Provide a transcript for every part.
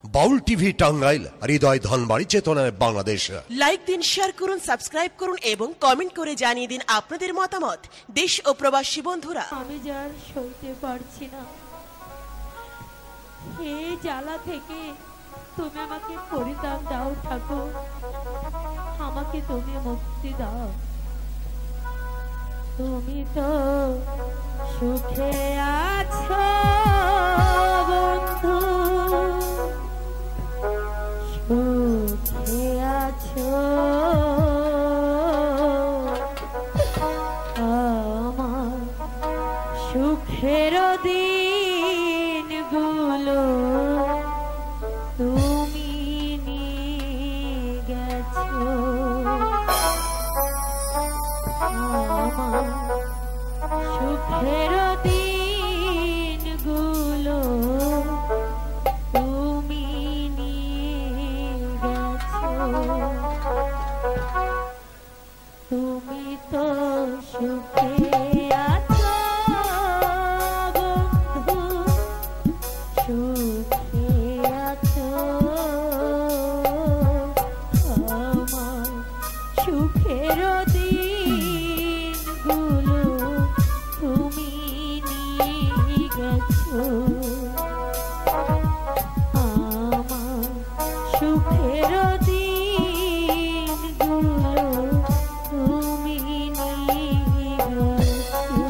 বাউল TV Tangail, হৃদয় ধনবাড়ি, চেতনায় Bangladesh. Like দিন, share করুন, সাবস্ক্রাইব করুন এবং কমেন্ট করে জানিয়ে দিন আপনাদের মতামত। দেশ ও প্রবাসী বন্ধুরা, আমি যার সইতে পারছি না, এই জ্বালা থেকে তুমি আমাকে পরিত্রাণ দাও ঠাকুর, আমাকে তুমি মুক্তি দাও। তুমি তো সুখে আছো বন্ধু, সুখে আছো, আমার সুখের দিনগুলো তুমি নিয়ে গেছো, আমার সুখের দিনগুলো তুমি নিয়ে গেছো। তুমি তো সুখে আছো বন্ধু, সুখে আছো, আমার সুখের দিনগুলো তুমি নিয়ে গেছো, আমার সুখের দিনগুলো তুমি নিয়ে গেছো।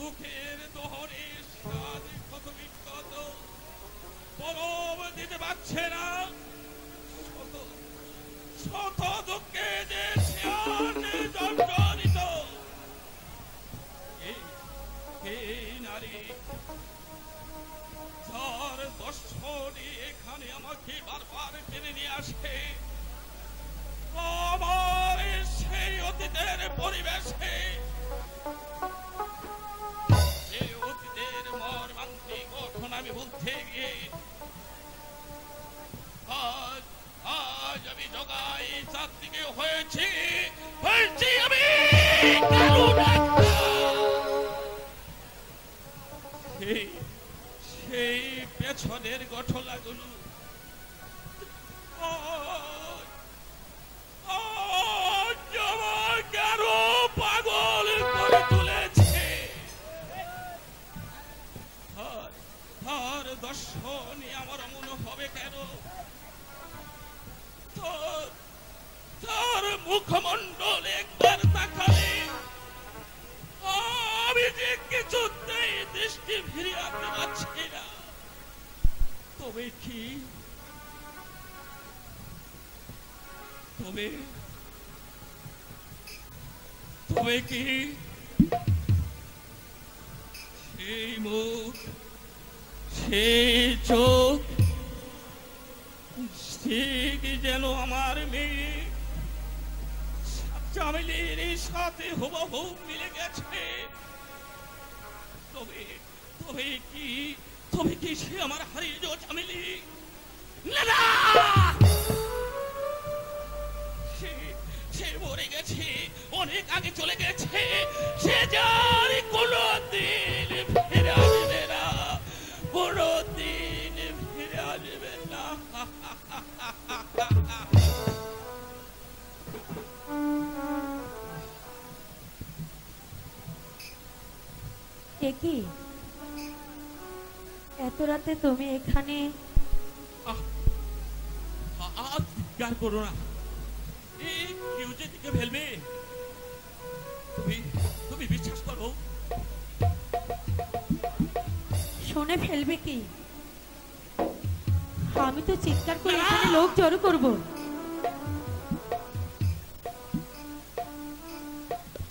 বুকের দহরে স্বাদ কত বিখ্যাত, বরফ দিতে পারছে না, শত শত দুঃখে যে শিয়ানে জর্জরিত। এই নারী যার দর্শনে এখানে আমাকে বারবার টেনে নিয়ে আসে, আমার সেই অতীতের পরিবেশে, সেই অতীতের মর্মান্তিক ঘটনা আমি বলতে গিয়ে আজ আমি জগাই চারদিকে হয়েছি আমি সেই পেছনের ঘটনাগুলো আমাকে আরো পাগল করে তুলেছে। আর দর্শনে আমার মনে হবে কেন তার মুখমণ্ডল একবার তাকালে আমি যে কিছুতেই দৃষ্টি ফিরিয়ে আনতে পারছি না। তবে কি তবে কি সেই মুখ, সেই চোখ ঠিক যেন আমার মেয়ে চামেলির সাথে হুবহু মিলে গেছে। তবে কি সে আমার হারিয়ে যাওয়া চামেলি? না, সে মরে গেছে, অনেক আগে চলে গেছে। সে যার কোনদিন ফিরে আসবে না, কোনদিন ফিরে আসবে না। কি এত রাতে তুমি এখানে? চিৎকার করো না, কেউ যে দিকে ফেলবে। তুমি বিশ্বাস করো, শুনে ফেলবে কি? আমি তো চিৎকার করে এখানে লোক জড়ো করব।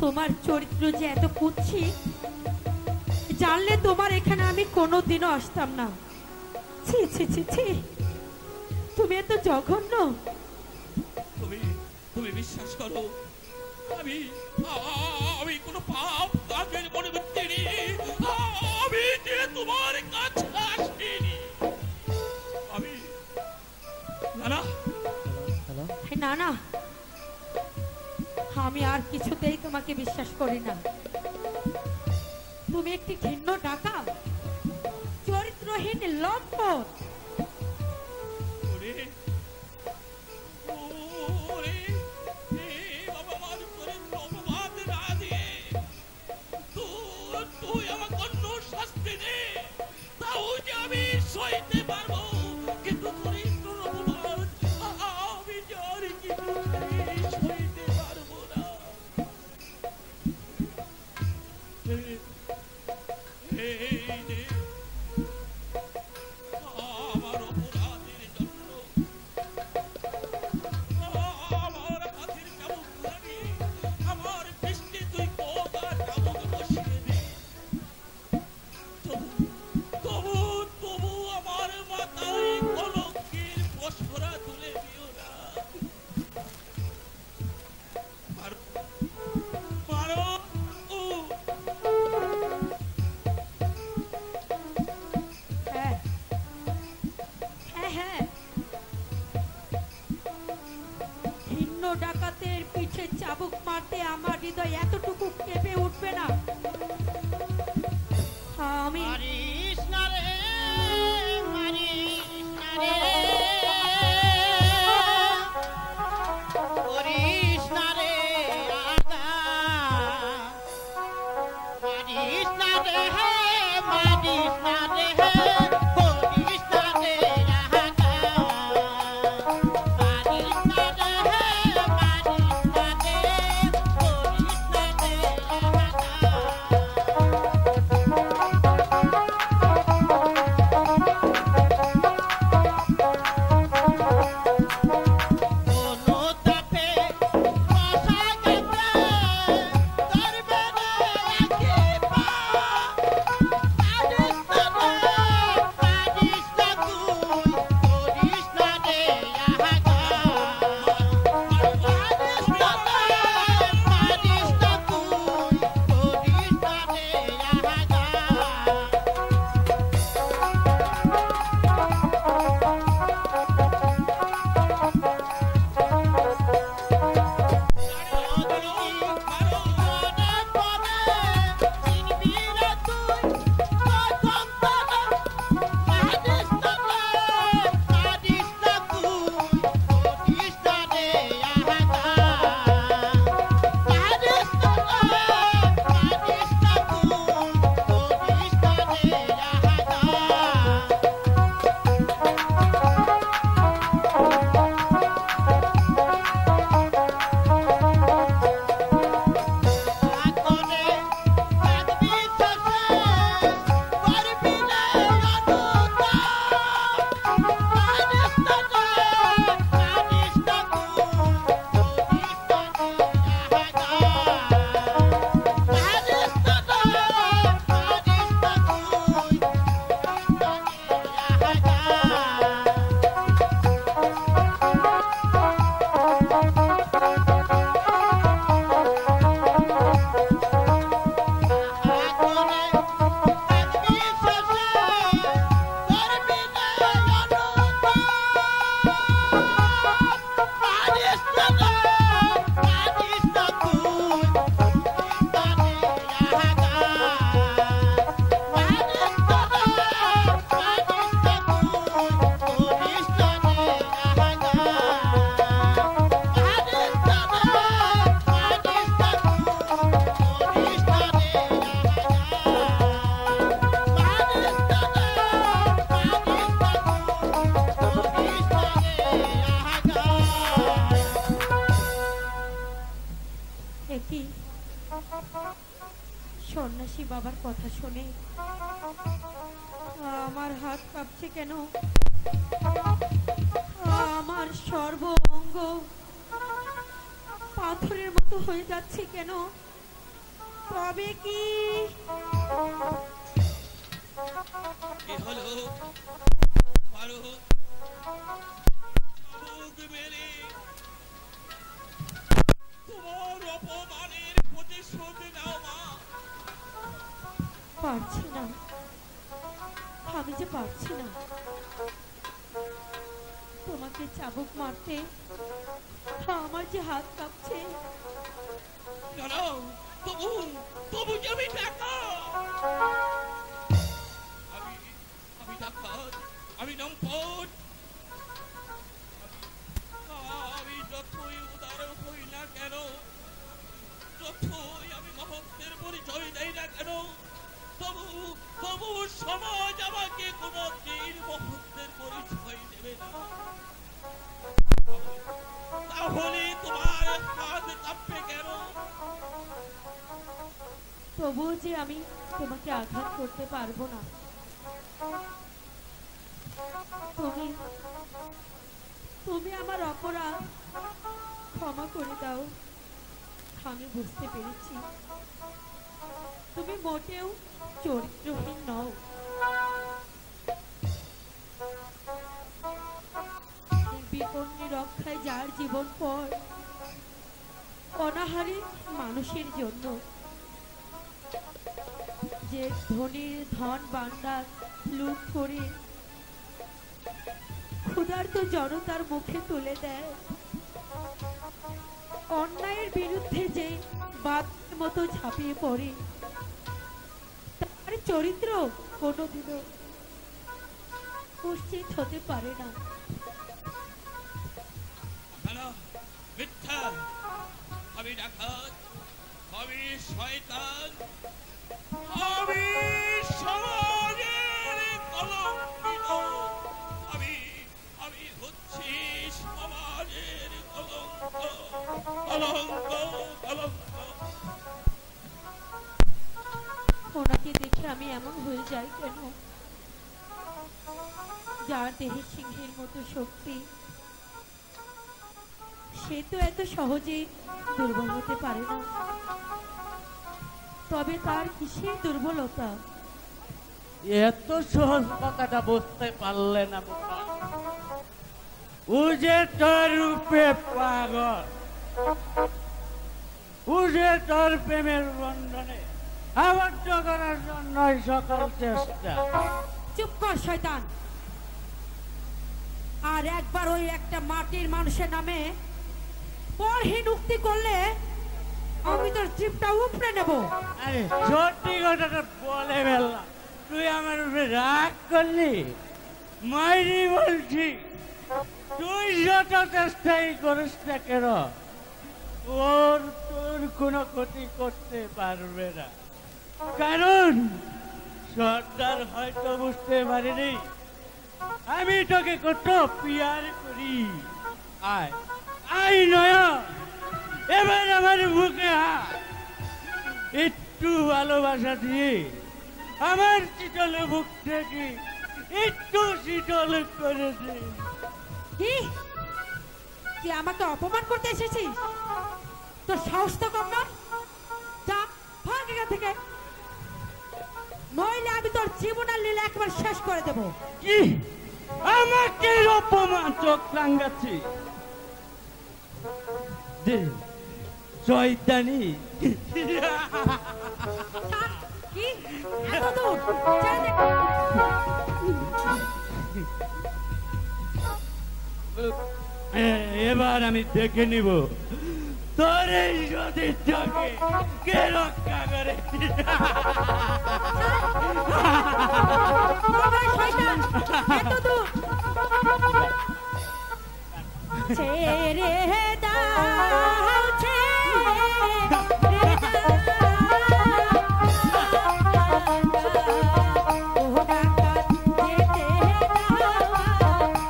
তোমার চরিত্র যে এত কুৎসিত, জানলে তোমার এখানে আমি কোনোদিনও আসতাম না। ছি ছি ছি ছি, তুমি এত জঘন্য। তুমি বিশ্বাস করো, আমি কোনো পাপ কাজের মনে করতেনি। আমি যে তোমার কাছে আসিনি। আমি না, আমি আর কিছুতেই তোমাকে বিশ্বাস করি না। তুমি একটি ঘৃণ্য ডাকাত, চরিত্রহীন লম্পট। তুই আমাকে অন্য শাস্তি দে, তাও যে আমি সইতে পারবো, কিন্তু আমি জানি কি সইতে পারবো না। আমার অপরাধের জন্য আমার হাতের চাবুক লাগে, আমার বৃষ্টি তুই কোথা চাবুক বসিয়ে দে। তবু আমার মাথায় কলঙ্কের পশরা তুলে দিও না। ডাকাতের পিঠে চাবুক মারতে আমার হৃদয় এতটুকু কেঁপে উঠবে না? আমি সন্ন্যাসী বাবার কথা শুনে আমার হাত কাঁপছে কেন, আমার সর্ব অঙ্গ পাথরের মতো হয়ে যাচ্ছে কেন? তবে কি কি হলো ফারুক? চাবুক মেরে তোমার অপমানের প্রতিশোধ নাও মা। পারছি না, আমি যে পারছি না তোমাকে চাবুক মারতে, আমার যে হাত কাঁপছে। না না, তবু তবু যে আমি টাকা, আমি ডাকাত, আমি লম্পট, আমি যতই উদার হই না কেন, যতই আমি মহত্বের পরিচয় দেই না কেন, তবু তবু সমাজ আমাকে কোনদিন মহত্বের পরিচয় দেবে না। তাহলে তোমার হাত কাঁপবে কেন? তবুও যে আমি তোমাকে আঘাত করতে পারবো না। তুমি তুমি আমার অপরাধ ক্ষমা করে দাও। আমি বুঝতে পেরেছি তুমি মোটেও চরিত্রহীন নও। বিপন্নী রক্ষায় যার জীবন পর, অনাহারী মানুষের জন্য যে ধনীর ধন ভাণ্ডার লুট করে ক্ষুধার্ত জনতার মুখে তুলে দেয়, অন্যায়ের বিরুদ্ধে যে বাঘের মতো ঝাঁপিয়ে পড়ে, তার চরিত্র কোনোদিনও কুৎসিত হতে পারে না। মিথ্যা, আমি ডাকাত, আমি শয়তান, আমি সমাজের কলঙ্কিত, আমি আমি হচ্ছি সমাজের কলঙ্ক, কলঙ্ক, কলঙ্ক। ওনাকে দেখে আমি এমন হয়ে যাই কেন? যার দেহে সিংহের মতো শক্তি, সে তো এত সহজে দুর্বল হতে পারে না। তবে তার কিসের দুর্বলতা? এত সহজ কথাটা বুঝতে পারলে না বোকা। ও যে তোর রূপে পাগল, ও যে তোর প্রেমের বন্ধনে আবদ্ধ করার জন্যই সকল চেষ্টা। চুপ কর শয়তান! আর একবার ওই একটা মাটির মানুষের নামে পরহীন উক্তি করলে আমি তোর জিপটা উপড়ে নেব। আরে সত্যি কথাটা বলে ফেললাম, তুই আমার উপরে রাগ করলি? মাইরি বলছি, তুই যত চেষ্টাই করিস না কেন, ওর তোর কোনো ক্ষতি করতে পারবে না। কারণ সর্দার হয়তো বুঝতে পারিনি আমি তোকে কত পিয়ার করি। আয় আয় নয়া, এবার আমার বুকে হাত, একটু ভালোবাসা দিয়ে আমার শীতল বুক থেকে একটু শীতল করে দে। কি তুই আমাকে অপমান করতে এসেছিস? তোর সাহস তো কম না? যা ভাগ এখান থেকে, নইলে আমি তোর জীবনের লীলা একবার শেষ করে দেব। কি আমাকে অপমান চোখ রাঙ্গাচ্ছি? দে শয়তানি। কি এত দূর? ছেড়ে দে। এবার আমি দেখে নিব তোর এই সতীর্থকে কে রক্ষা করে। তবে শয়তান, এত দূর ছেড়ে দাও, ছেড়ে দাও। ও ডাকাত যেতে দাও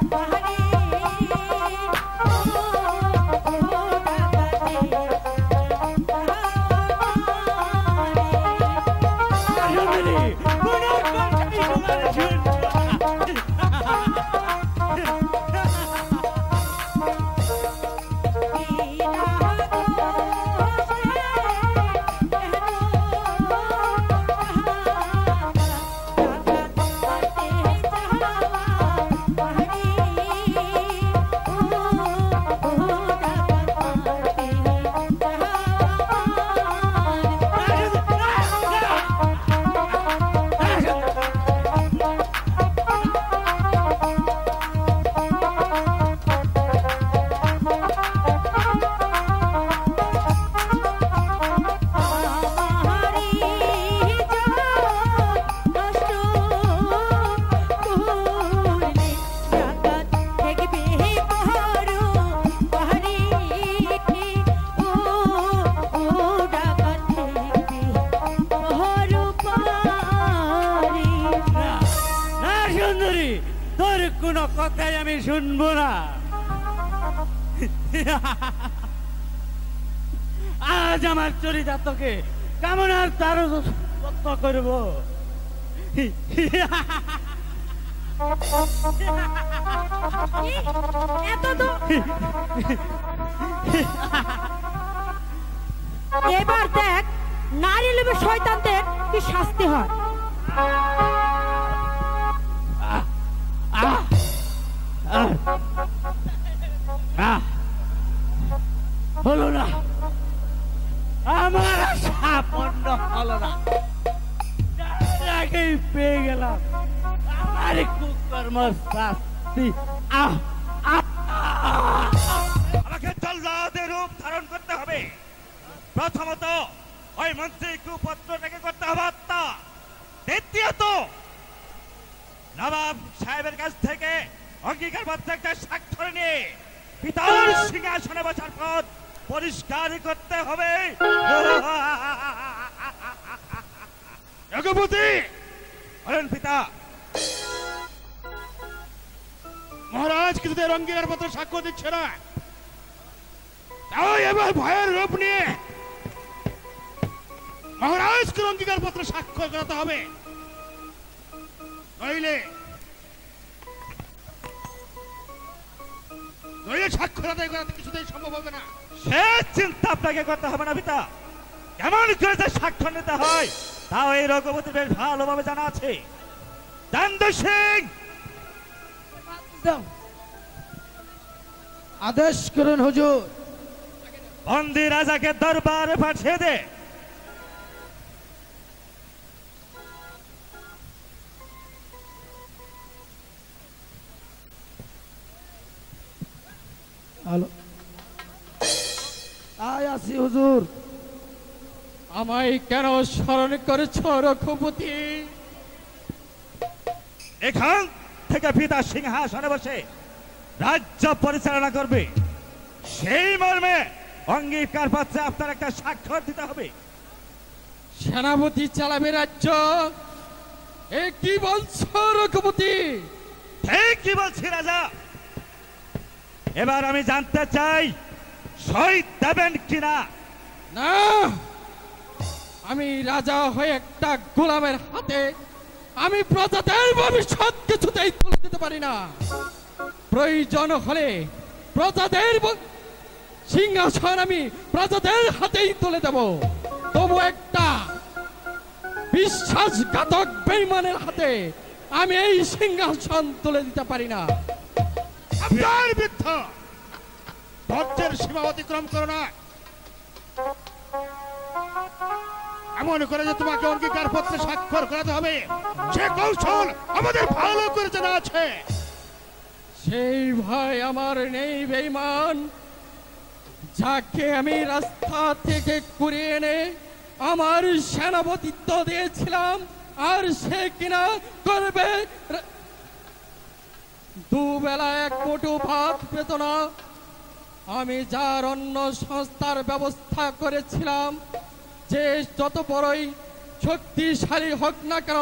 বাহারে, ও ডাকাতে সুন্দরী, কোনো কথাই তোমার শুনবো তোর কোনো কথাই আমি শুনবো না। আজ আমার চরিতার্থকে কামনার তার যত্ন করব। এবার দেখ নারী লোভে শয়তানদের কি শাস্তি হয়। হলো না, আমার আশা পূর্ণ হলো না। আগেই পেয়ে গেলাম আমার কুকর্ম শাস্তি। আমাকে জল্লাদের রূপ ধারণ করতে হবে। প্রথমত ওই মন্ত্রী কুপত্রটাকে করতে হবে হত্যা। দ্বিতীয়ত নবাব সাহেবের কাছ থেকে অঙ্গীকার পত্র একটা স্বাক্ষর নিয়ে পিতার সিংহাসনে বসার পথ পরিষ্কার করতে হবে। রঘুপতি বলেন পিতা। মহারাজ কিছুদের অঙ্গীকার পত্র স্বাক্ষর দিচ্ছে না, তাও এবার ভয়ের রূপ নিয়ে মহারাজকে অঙ্গীকার পত্র স্বাক্ষর করাতে হবে, নইলে স্বাক্ষর আদায় করাতে কিছুতেই সম্ভব হবে না। সে চিন্তা আপনাকে করতে হবে না পিতা। কেমন করে যে স্বাক্ষর নিতে হয় তাও এই রঘুপতি বেশ ভালোভাবে জানা আছে। দান্দ সিং আদেশ করুন হুজুর। বন্দি রাজাকে দরবারে পাঠিয়ে দে। হ্যালো, আয় আসি হুজুর। আমায় কেন স্মরণ করেছ রঘুপতি? এখান থেকে পিতা সিংহাসনে বসে রাজ্য পরিচালনা করবে, সেই মর্মে অঙ্গীকার পত্রে আপনার একটা স্বাক্ষর দিতে হবে। সেনাপতি চালাবে রাজ্য, এ কি বলছো রঘুপতি? ঠিক কি বলছি রাজা। এবার আমি জানতে চাই সই দেবেন কিনা। না, আমি রাজা হয়ে একটা গোলামের হাতে আমি প্রজাদের ভবিষ্যৎ কিছুতেই তুলে দিতে পারি না। প্রয়োজন হলে প্রজাদের সিংহাসন আমি প্রজাদের হাতেই তুলে দেব, তবু একটা বিশ্বাসঘাতক বেঈমানের হাতে আমি এই সিংহাসন তুলে দিতে পারি না। আপনার বৃদ্ধ ধৈর্যের সীমা অতিক্রম করো না। এমন করে যে তোমাকে অঙ্গীকার পত্রে স্বাক্ষর করাতে হবে, সে কৌশল আমাদের ভালো করে জানা আছে। সেই ভয় আমার নেই বেঈমান, যাকে আমি রাস্তা থেকে কুড়িয়ে এনে আমার সেনাপতিত্ব দিয়েছিলাম, আর সে কিনা করবে দুবেলা এক মুঠো ভাত পেত না। আমি যার অন্য সংস্থার ব্যবস্থা করেছিলাম, যে যত বড়ই শক্তিশালী হোক না কেন,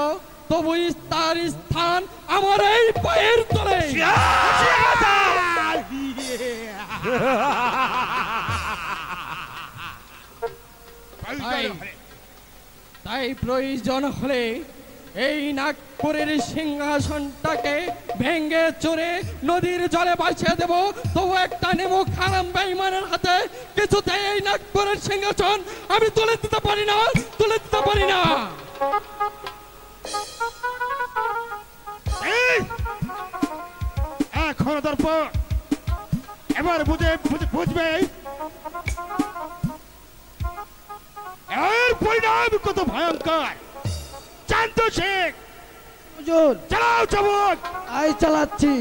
তবু তার স্থান আমার এই পায়ের তলে। তাই প্রয়োজন হলে এই নাগপুরের সিংহাসনটাকে ভেঙে চড়ে নদীর জলে ভাসিয়ে দেব, তবু একটা নেমুখ হারাম বেঈমানের হাতে কিছুতেই এই নাগপুরের সিংহাসন আমি তুলে দিতে পারি না, তুলে দিতে পারি না। এখন দর্পণ এবার বুঝবে এর পরিণাম কত ভয়ঙ্কর। চান্দ শেখ হুজুর চালাও চাবুক। আই চালাচ্ছি।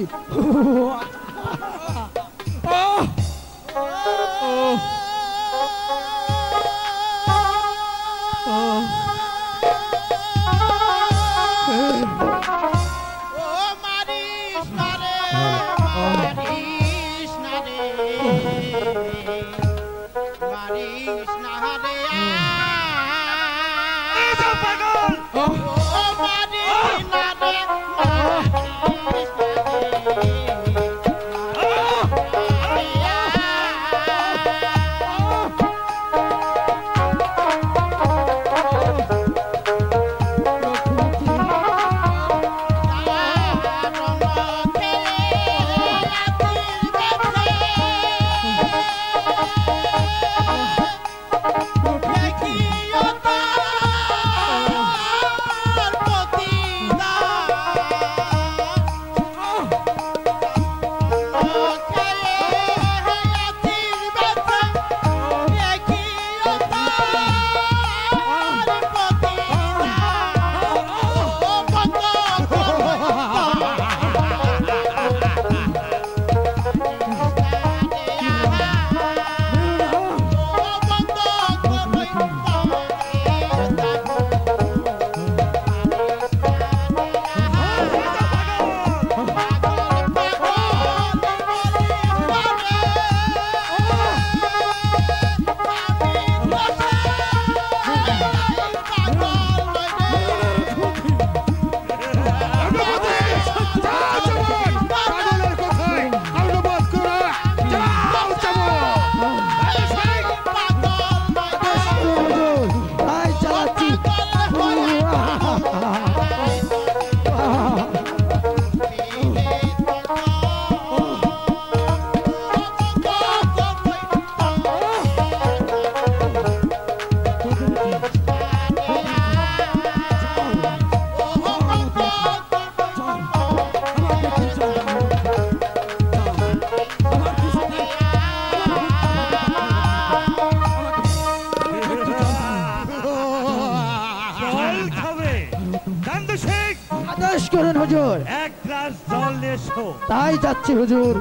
হুজুর এক গ্লাস জল নিয়ে এসো। তাই যাচ্ছি হুজুর।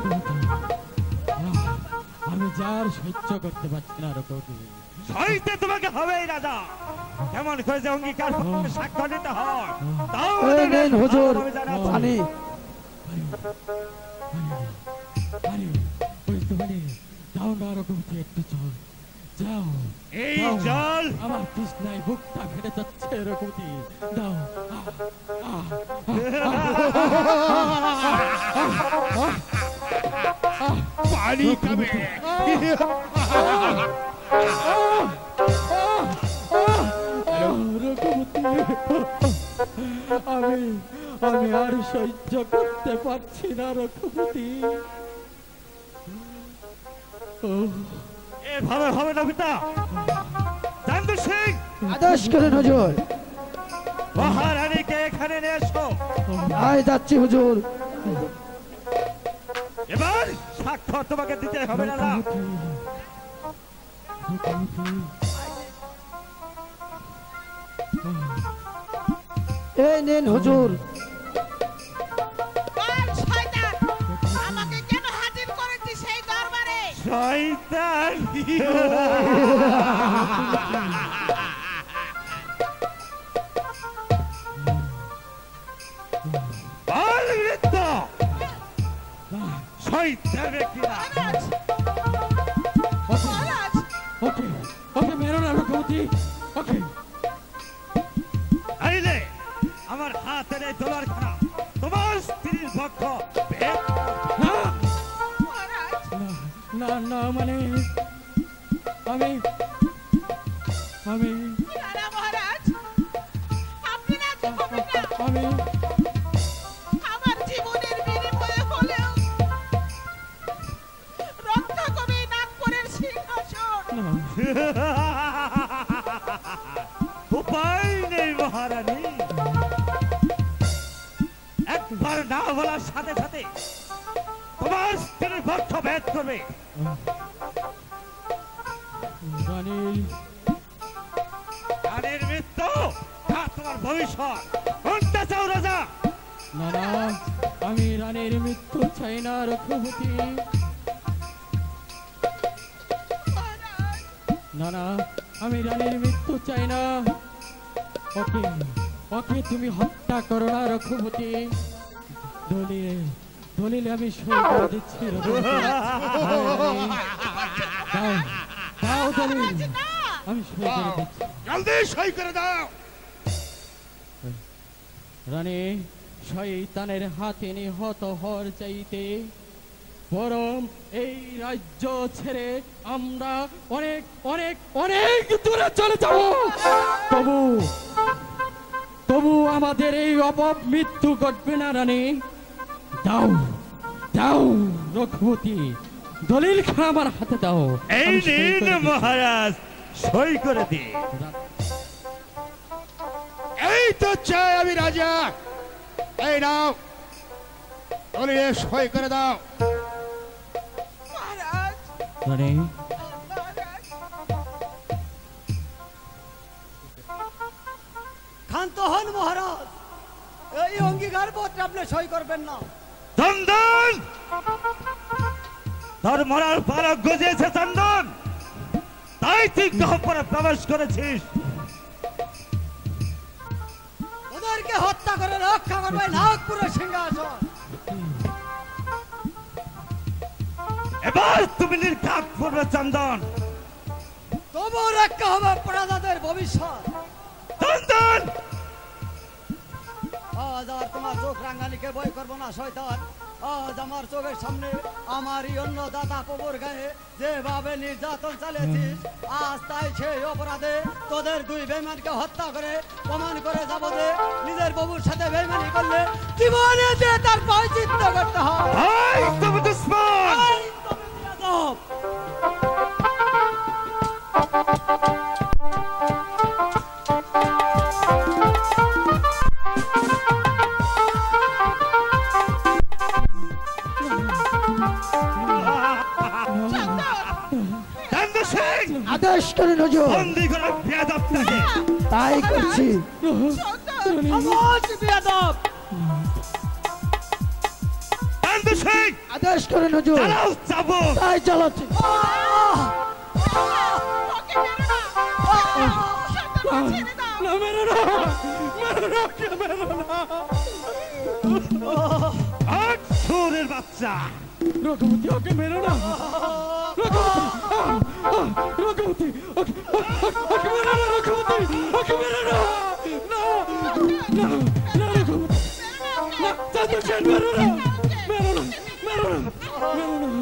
আমি যার সহ্য করতে পারছি না রঘুপতি। সইতে তোমাকে হবেই রাজা। কেমন করে যে অঙ্গীকার স্বাক্ষর দিতে হয় তাও এই নেন হুজুর পানি। যাও না রঘুপতি, একটু চল যাও। এই জল আমার তৃষ্ণায় বুকটা ফেটে যাচ্ছে রঘুপতি, দাও। পানি খাবে। আমি আর সহ্য করতে পারছি না রঘুপতি। এভাবে হবে না পিতা। চান্দু সিং আদেশ করেন হুজুর। মহারানীকে এখানে নিয়ে এসো। তাই যাচ্ছি হুজুর। এবার স্বাক্ষর তোমাকে দিতে হবে না। এই নেন হুজুর। আমাকে কেন হাজির করেছিস সেই দরবারে? শয়তান শয়তান ব্যক্তিরা। ওকে ওকে মেরো না রঘুপতি, ওকে। আইলে আমার হাতের এই তলোয়ার খানা তোমার স্ত্রীর পক্ষ ভেদ। না না মানে আমি মহারাজ আমি আমার জীবনের বিনিময়ে হলেও রক্ষা করবে নাগপুরের সিংহাসন। উপায় নেই মহারানী, একবার না বলার সাথে সাথে তোমার স্ত্রীর পক্ষ ভেদ করবে। রানীর মৃত্যু না তোমার ভবিষ্যৎ, কোনটা চাও রাজা? না না, আমি রানীর মৃত্যু চাই না রঘুপতি। না না, আমি রানীর মৃত্যু চাই না। ওকে ওকে তুমি হত্যা করো না রঘুপতি। দলিলে দলিলে আমি সই করে দিচ্ছি রঘুপতি। দাও দাও দলিল, আমি সই করে দিচ্ছি। জলদি সই করে দাও। রানী শয়তানের হাতে নিহত হওয়ার চাইতে বরং এই রাজ্য ছেড়ে আমরা অনেক অনেক অনেক দূরে চলে যাব। তবু তবু আমাদের এই অপমৃত্যু ঘটবে না রানী। দাও দাও রঘুপতি, দলিল খান আমার হাতে দাও। এই আমি সই নিন করে দিচ্ছি। মহারাজ, সই করে দি। এই তো চাই আমি রাজা। এই নাও, দলিলে সই করে দাও। মহারাজ, রানী মহারাজ, ক্ষান্ত হন মহারাজ, এই অঙ্গীকার পত্রে আপনি সই করবেন না। চন্দন, তোর মরার পালক গজিয়েছে চন্দন, তাই তুই গহ্বরে প্রবেশ করেছিস। ওদেরকে হত্যা করে রক্ষা করবে নাগপুরের সিংহাসন। এবার তুমি নির্ঘাত করবে চন্দন। তবু রক্ষা হবে প্রজাদের ভবিষ্যৎ। চন্দন, আজ আর তোমার চোখ রাঙ্গানিকে ভয় করবো না শয়তান। আজ আমার চোখের সামনে আমারই অন্য দাদা কবর গায়ে যেভাবে নির্যাতন চালিয়েছিস, আজ তাই সেই অপরাধে তোদের দুই বেঈমানকে হত্যা করে প্রমাণ করে যাব যে নিজের বাবুর সাথে বেঈমানি করলে জীবনে যে তার পরিচিত করতে হয়। এই তুমি দুশ্মন। এই তুমি বেয়াদব। চন্দন সিং, আদেশ করেন হুজুর। বন্দি করে বেয়াদবটাকে। তাই করছি। খামোশ বেয়াদব। চন্দন সিং, আদেশ করেন হুজুর। চালাও চাবুক। তাই চালাচ্ছি। ওকে মেরো না। সন্তানকে ছেড়ে দাও। না মেরো না, মেরো না, কে মেরো না। আট সুরের বাচ্চা। রঘুপতি ওকে মেরো না। রঘুপতি ওকে মেরো না। রঘুপতি ওকে মেরো না। না না না রঘুপতি না, চন্দন সেন মেরো না, মেরো না, মেরো না, মেরো না।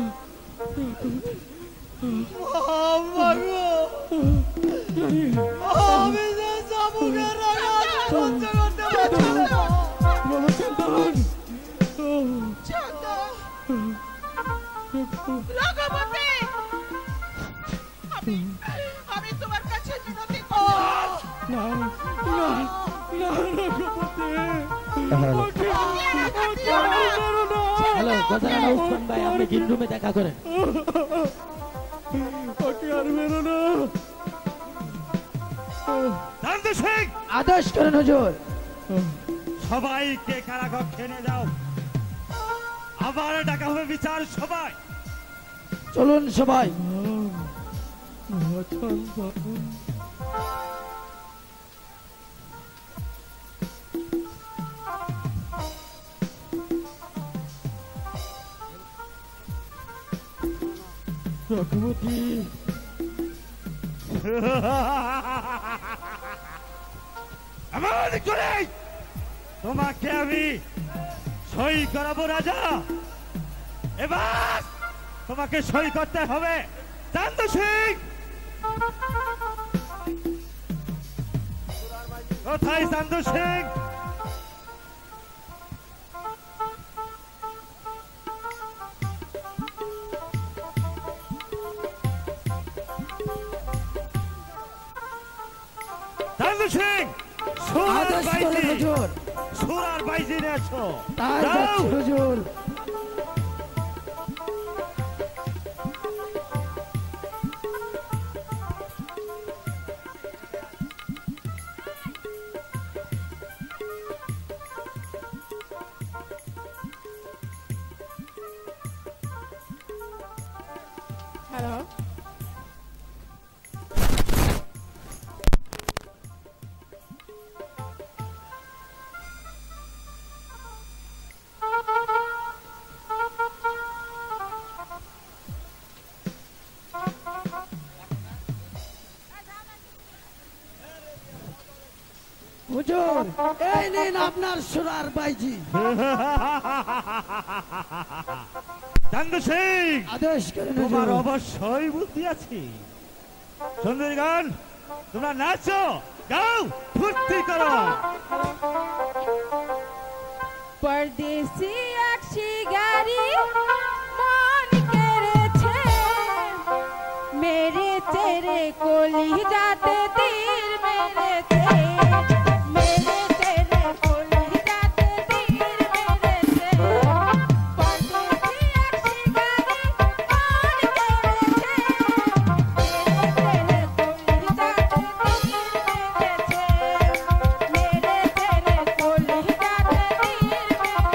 আমি যে চাবুকের আঘাত সহ্য করতে পারছি না। বাবা চন্দন, চন্দন, রঘুপতি, আমি তোমার কাছে মিনতি করছি। না না না রঘুপতি ওকে মেরো না। হ্যালো গজারানা উসমান ভাই, আপনি জিন রুমে দেখা করেন। ওকে আর মেরো না। চন্দন সিং, আদেশ করেন হুজুর। সবাইকে কারাকক্ষে নিয়ে যাও। আবার ডাকা হবে বিচার সবাই। চলুন সবাই। চন্দন রঘুপতি এমন করে তোমাকে আমি সই করাবো রাজা। এবার তোমাকে সই করতে হবে। চন্দন সিং, কোথায় চন্দন সিং? সিং আদেশ করেন হুজুর। সুরার বাইজি নেছো তাই যাচ্ছি হুজুর। হ্যালো, হুজুর এই নিন আপনার সোনার বাইজি। চান্দু সিং আদেশ করেন তোমার হুজুর। অবশ্যই বুদ্ধি আছে। সুন্দরীগণ তোমরা নাচো, গাও, ফুর্তি করো। परदेसी अक्षी गारी मान करेछे मेरे तेरे कोली जाते तीर मेरेछे मेरे तेरे कोली जाते तीर मेरेछे परदेसी अक्षी गारी मान करेछे मेरे तेरे कोली जाते तीर मेरेछे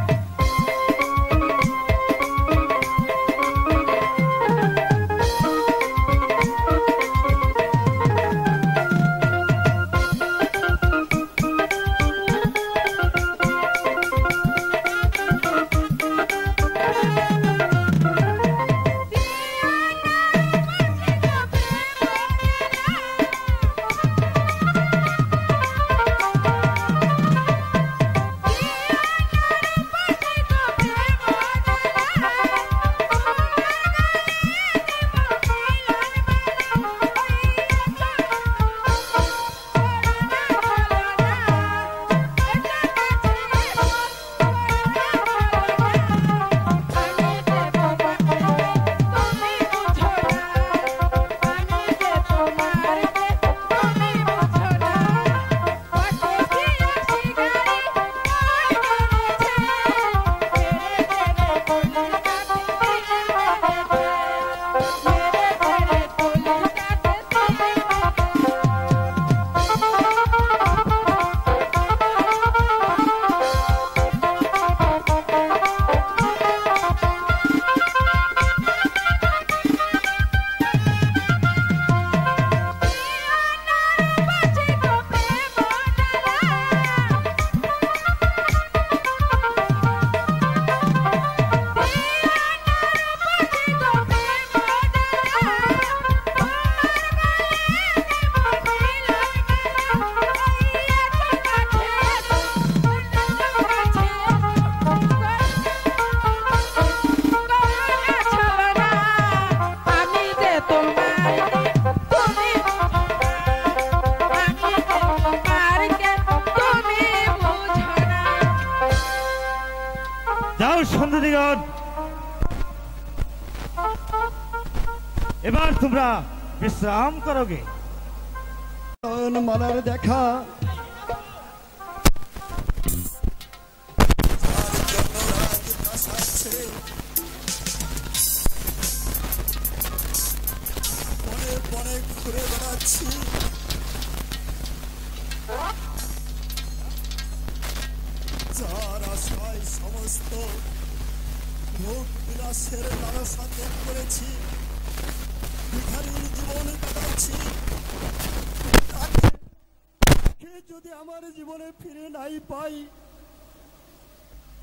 मेरे तेरे कोली जाते যাও সুন্দরীগণ, এবার তোমরা বিশ্রাম করোগে। মালার দেখা ঘুরে বেড়াচ্ছি, যার আশায় সমস্ত ভোগ বিলাসের লালসা ত্যাগ করেছি, ভিখারির জীবন কাটাচ্ছি। তাকে যদি আমার জীবনে ফিরে নাই পাই,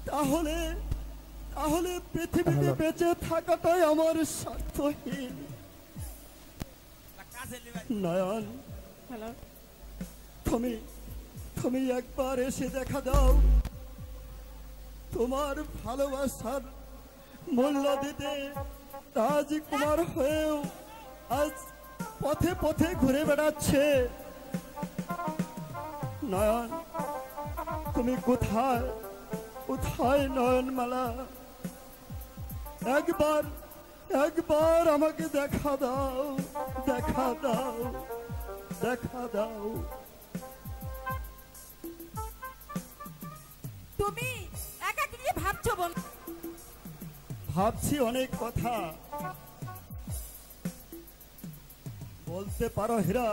তাহলে তাহলে পৃথিবীতে বেঁচে থাকাটাই আমার স্বার্থহীন। নয়ন, হ্যালো, তুমি তুমি একবার এসে দেখা দাও। তোমার ভালোবাসার মূল্য দিতে রাজকুমার হয়েও আজ পথে পথে ঘুরে বেড়াচ্ছে। নয়ন, তুমি কোথায় কোথায় নয়নমালা? একবার একবার আমাকে দেখা দাও, দেখা দাও। দেখা দাও। তুমি একা কি ভাবছো বন্ধু? ভাবছি অনেক কথা। বলতে পারো হীরা,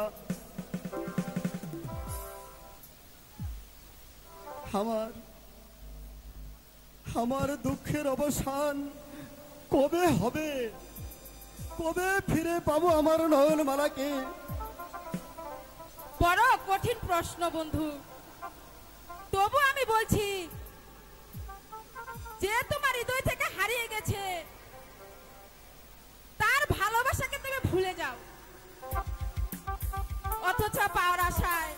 আমার দুঃখের অবসান কবে হবে? কবে ফিরে পাবো আমার নয়নমালাকে? বড় কঠিন প্রশ্ন বন্ধু। তবু আমি বলছি, যে তোমার হৃদয় থেকে হারিয়ে গেছে তার ভালোবাসাকে তুমি ভুলে যাও, অথচ পাওয়ার আশায়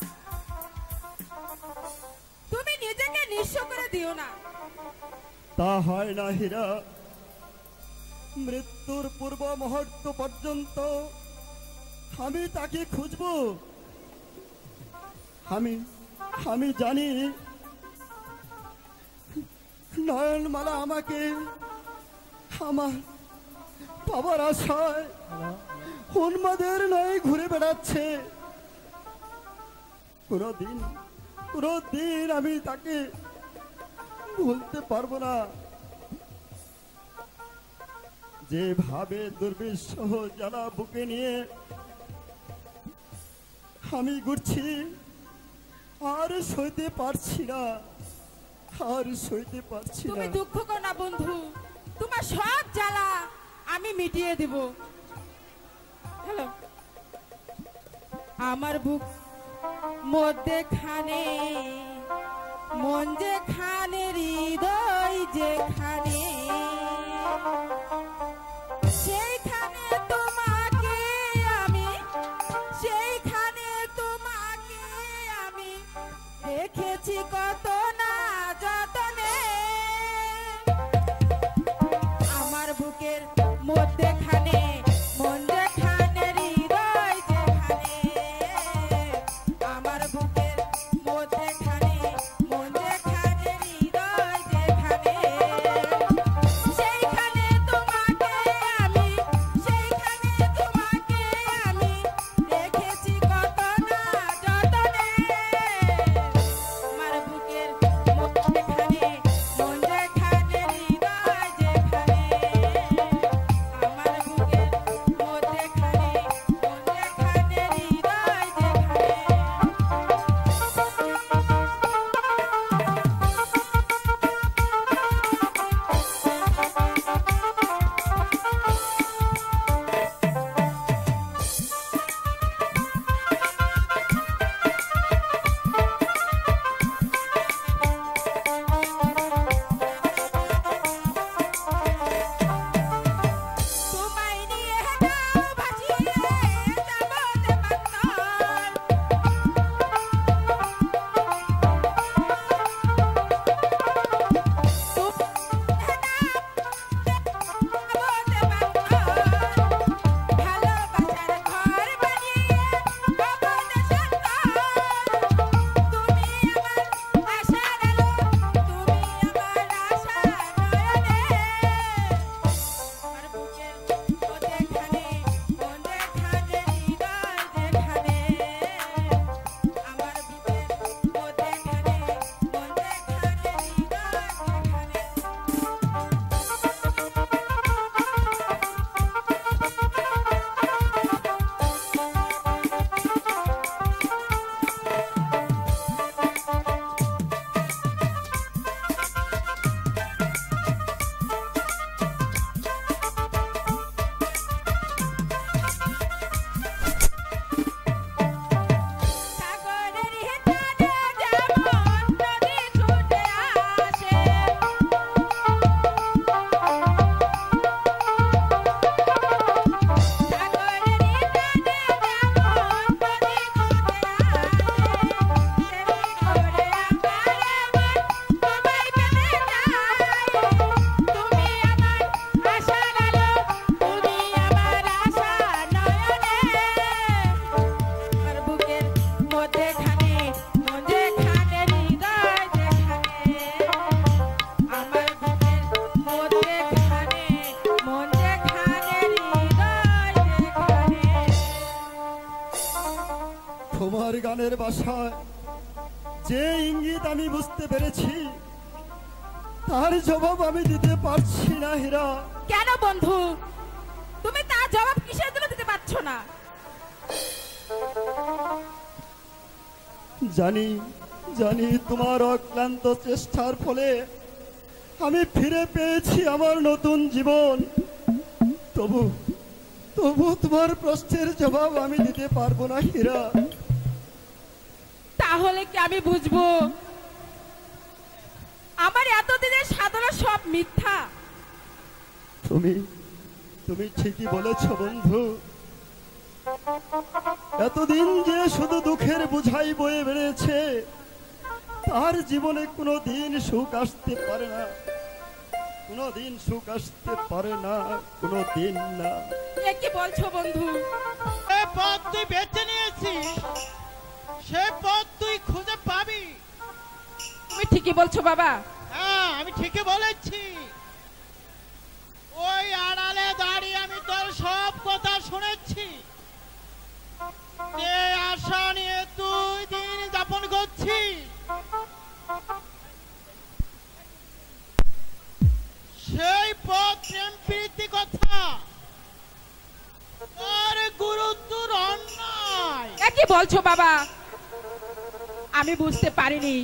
তুমি নিজেকে নিঃস্ব করে দিও না। তা হয় না হীরা। মৃত্যুর পূর্ব মুহূর্ত পর্যন্ত আমি তাকে খুঁজব। আমি জানি নয়নমালা আমাকে আমার পাবার আশায় উন্মাদের নয় ঘুরে বেড়াচ্ছে। কোনদিন আমি তাকে ভুলতে পারবো না। যেভাবে দুর্বিষহ জ্বালা বুকে নিয়ে আমি ঘুরছি, আর সইতে পারছি না, আর সইতে পারছি না। তুমি দুঃখ করো না বন্ধু, তোমার সব জ্বালা আমি মিটিয়ে দেব। হ্যালো, আমার বুক মধ্যেখানে মন যেখানে হৃদয় যেখানে, সেইখানে তোমাকে আমি, সেইখানে তোমাকে আমি রেখেছি কত না যতনে। আমার বুকের মধ্যেখানে মন যেখানে হৃদয় যেখানে, আমার বুকের মধ্যেখানে মন যেখানে হৃদয় যেখানে, সেইখানে তোমাকে আমি, সেইখানে তোমাকে আমি রেখেছি কত না যতনে। আমার বুকের মনের ভাষায় যে ইঙ্গিত আমি বুঝতে পেরেছি তার জবাব আমি দিতে পারছি না হীরা। কেন বন্ধু, তুমি তার জবাব কিসের জন্য দিতে পারছো না? জানি জানি তোমার অক্লান্ত চেষ্টার ফলে আমি ফিরে পেয়েছি আমার নতুন জীবন, তবু তবু তোমার প্রশ্নের জবাব আমি দিতে পারবো না হীরা। তাহলে কি আমি বুঝবো আমার এতদিনের সাধনা সব মিথ্যা? তুমি তুমি ঠিকই বলেছ বন্ধু, এতদিন যে শুধু দুঃখের বোঝাই বয়ে বেড়েছে তার জীবনে কোনো দিন সুখ আসতে পারে না, কোনো দিন সুখ আসতে পারে না, কোনো দিন না। এ কি বলছো বন্ধু? এ পথ তুই বেছে নিয়েছিস, সে পথ তুই খুঁজে পাবি। তুমি ঠিকই বলছো বাবা। হ্যাঁ, আমি ঠিকই বলেছি। ওই আড়ালে দাঁড়িয়ে আমি তোর সব কথা শুনেছি। যে আশা নিয়ে তুই দিন যাপন করছিস সেই পথ প্রেম প্রীতি কথা আর গুরুত্বর অন্যায়। এ কি বলছো বাবা? আমি বুঝতে পারিনি,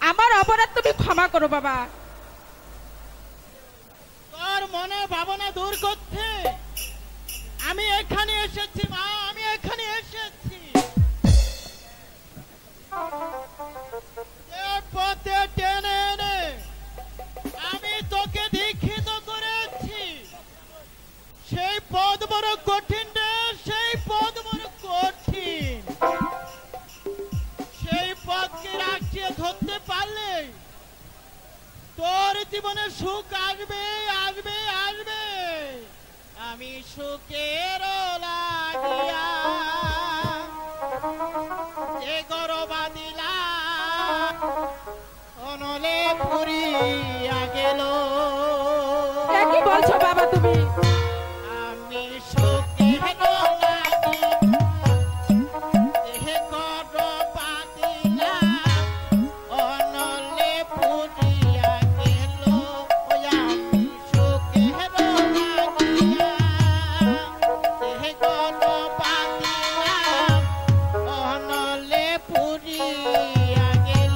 আমার অপরাধ তুমি ক্ষমা করো বাবা। তোর মনে ভাবনা দূর করতে আমি এখানে এসেছি মা, আমি এখানে এসেছি। এ পথে টেনে এনে আমি তোকে দীক্ষিত করেছি। সেই পথ বড় কঠিন রে, সেই পথ বড় কঠিন। সেই পথকে রাখিয়ে ধরতে পারলে তোর জীবনে সুখ আসবে আসবে আসবে। আমি সুখের লাগিয়া যে গরবা দিলাম অনলে পুরিয়া গেল। এ কি বলছো বাবা তুমি? আমি সুখের লাগিয়া গরবা দিলাম অনলে পুরিয়া গেল। আমি সুখের লাগিয়া গরবা দিলাম অনলে পুরিয়া গেল।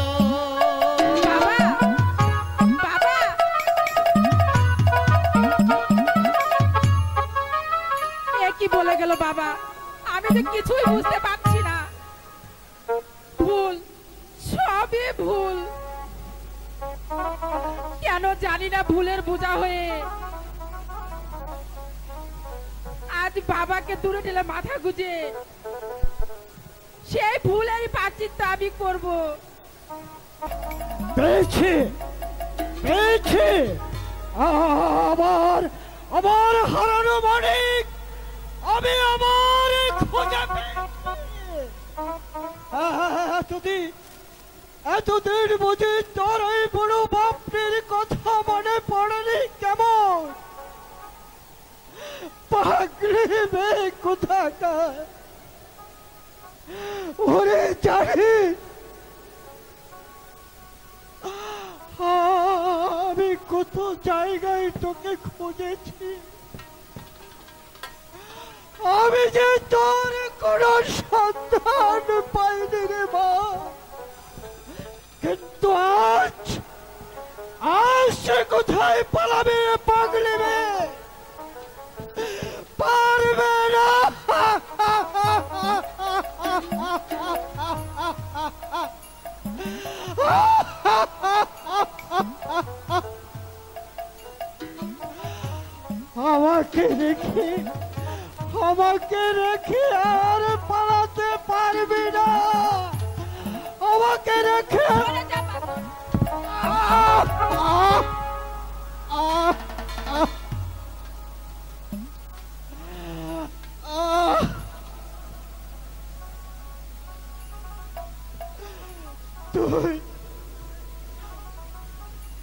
বাবা, বাবা, এ কি বলে গেল বাবা? আমি তো কিছুই বুঝতে পারছি না। ভুল, সবই ভুল। কেন জানি না, ভুলের বোঝা হয়ে আজ বাবাকে দূরে ঠেলে মাথা গুজে সেই ভুলেরই প্রায়শ্চিত্ত আমি করবো। পেয়েছি পেয়েছি আমার আমার হারানো মানিক আমি আমার খোঁজে পেয়েছি। এতদিন বুঝি তোর ওই বড় বাপটির কথা মনে পড়েনি কেমন? পাগলি মেয়ে কোথাকার, ওরে জানি আমি কত জায়গায় তোকে খুঁজেছি, আমি যে তোর কোন সন্ধান পাইনি রে মা। কিন্তু আজ আজ সে কোথায় পালাবে পাগলি মেয়ে? পারবে না। আমাকে রেখে আর পালাতে পারবি না। আমাকে রেখে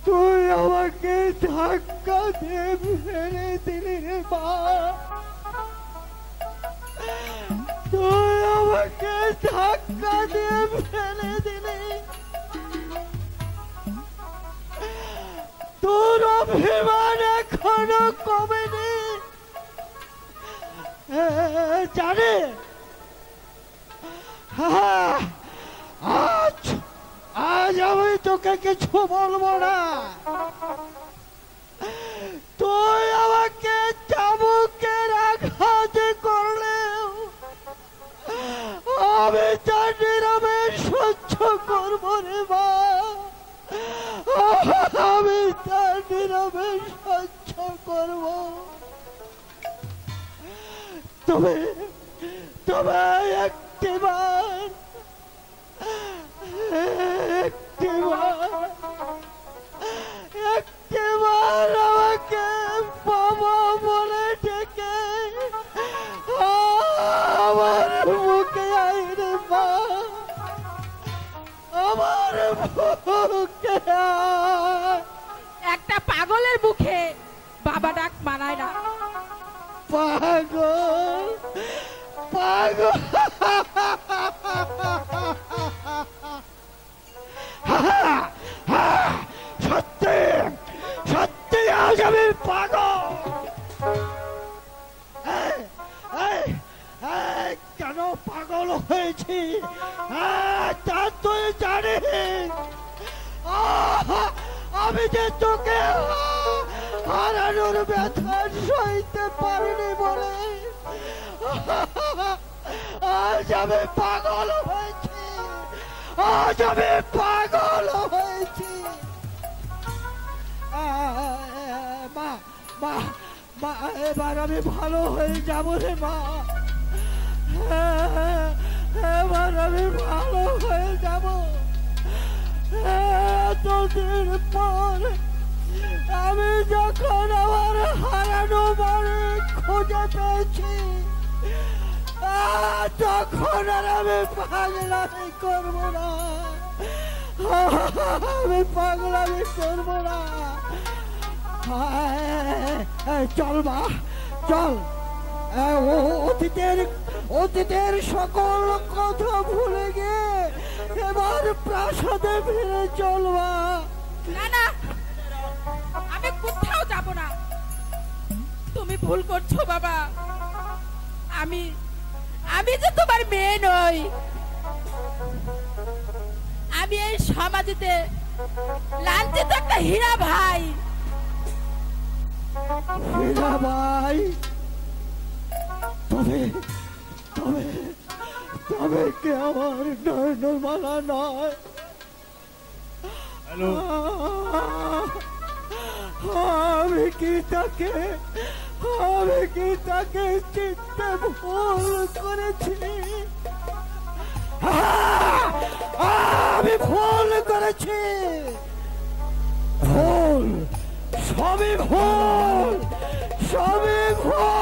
তুই আমাকে ধাক্কা দিয়ে ফেলে দিলি রে মা। তুই আমাকে ধাক্কা দিয়ে ফেলে দিলে। তোর অভিমান এখনো কমেনি জানে? আজ আজ আমি তোকে কিছু বলবো না। তুই আমাকে চাবুকের আঘাত করলেও আমি তা নীরবে সহ্য করবো রে মা। আমি তা নীরবে সহ্য করবো। তবে তবে একটিবার আমাকে বাবা বলে ডেকে আমার মুখে আইরে মা, আমার মুখে একটা পাগলের মুখে বাবা ডাক মানায় না। পাগল পাগল সত্যি সত্যি আজ আমি পাগল। কেন পাগল হয়েছি তা তুই জানিস? আমি যে তোকে হারানোর ব্যথা সইতে পারিনি বলে আজ আমি পাগল হয়েছি। আজ আমি পাগল হয়েছি। মা মা মা এবার আমি ভালো হয়ে যাবো রে মা। এবার আমি ভালো হয়ে যাব। এতদিন পর আমি যখন আমার হারানো বাড়ি খুঁজে পেয়েছি তখন আর আমি পাগলামি করবো না। আমি পাগলামি করবো না। চল মা চল, অতীতের সকল কথা ভুলে গিয়ে এবার প্রাসাদে ফিরে চলবা। না না, আমি কোথাও যাব না। তুমি ভুল করছো বাবা। আমি যে তোমার মেয়ে নই। আমি এই সমাজেতে লাঞ্ছিত একটা হীরা ভাই। হীরা ভাই? তবে তবে তবে কে আমার নয়নমালা নয়? আমি কি তাকে চিনতে ভুল করেছি? আমি ভুল করেছি। ভুল, সবই ভুল, সবই ভুল।